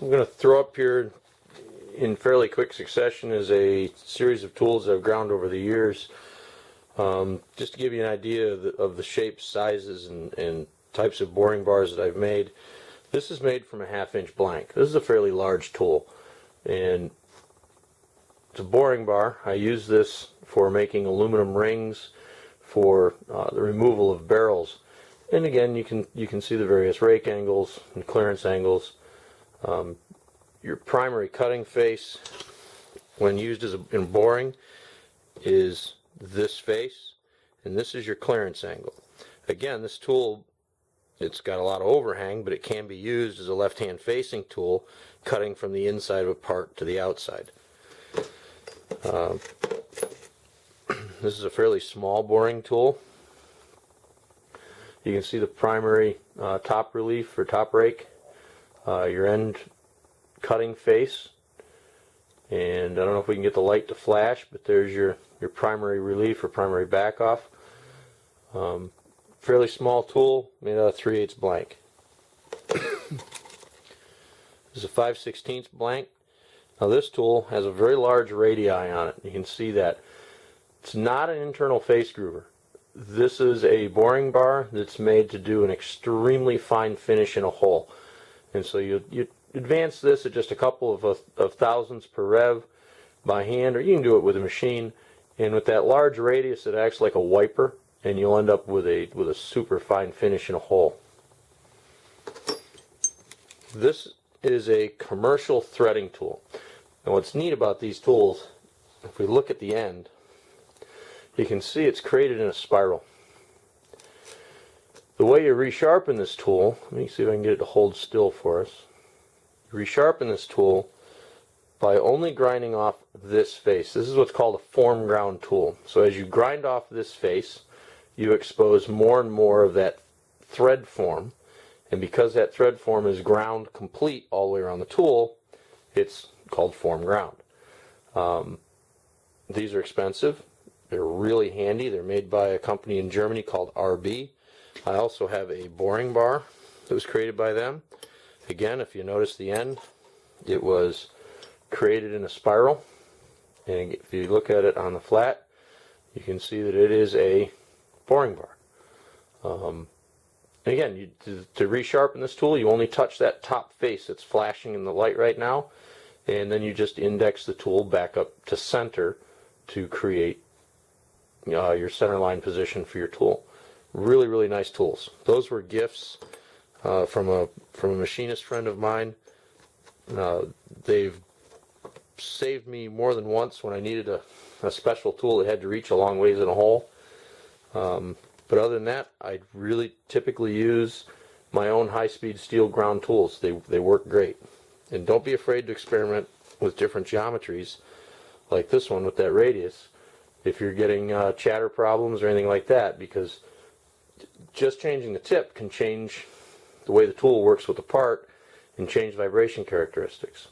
I'm going to throw up here in fairly quick succession is a series of tools I've ground over the years, just to give you an idea of the shapes, sizes, and types of boring bars that I've made. This is made from a 1/2 inch blank. This is a fairly large tool, and it's a boring bar. I use this for making aluminum rings for the removal of barrels. And again, you can see the various rake angles and clearance angles. Your primary cutting face, when used in boring, is this face, and this is your clearance angle. Again, this tool, it's got a lot of overhang, but it can be used as a left-hand facing tool, cutting from the inside of a part to the outside. This is a fairly small boring tool. You can see the primary top relief or top rake, your end cutting face, and I don't know if we can get the light to flash, but there's your primary relief or primary back off. Fairly small tool, made out of 3/8 blank. This is a 5/16 blank. Now this tool has a very large radii on it. You can see that. It's not an internal face groover. This is a boring bar that's made to do an extremely fine finish in a hole. And so you advance this at just a couple of thousandths per rev by hand, or you can do it with a machine. And with that large radius, it acts like a wiper, and you'll end up with a super fine finish in a hole. This is a commercial threading tool. And what's neat about these tools, if we look at the end, you can see it's created in a spiral. The way you resharpen this tool, let me see if I can get it to hold still for us. You resharpen this tool by only grinding off this face. This is what's called a form ground tool. So as you grind off this face, you expose more and more of that thread form. And because that thread form is ground complete all the way around the tool, it's called form ground. These are expensive. They're really handy. They're made by a company in Germany called RB. I also have a boring bar that was created by them. Again, if you notice the end, it was created in a spiral. And if you look at it on the flat, you can see that it is a boring bar. And again, to resharpen this tool, you only touch that top face that's flashing in the light right now, and then you just index the tool back up to center to create your center line position for your tool. Really, really nice tools. Those were gifts from a machinist friend of mine. They've saved me more than once when I needed a special tool that had to reach a long ways in a hole. But other than that, I really typically use my own high-speed steel ground tools. They work great. And don't be afraid to experiment with different geometries, like this one with that radius, if you're getting chatter problems or anything like that, because just changing the tip can change the way the tool works with the part and change vibration characteristics.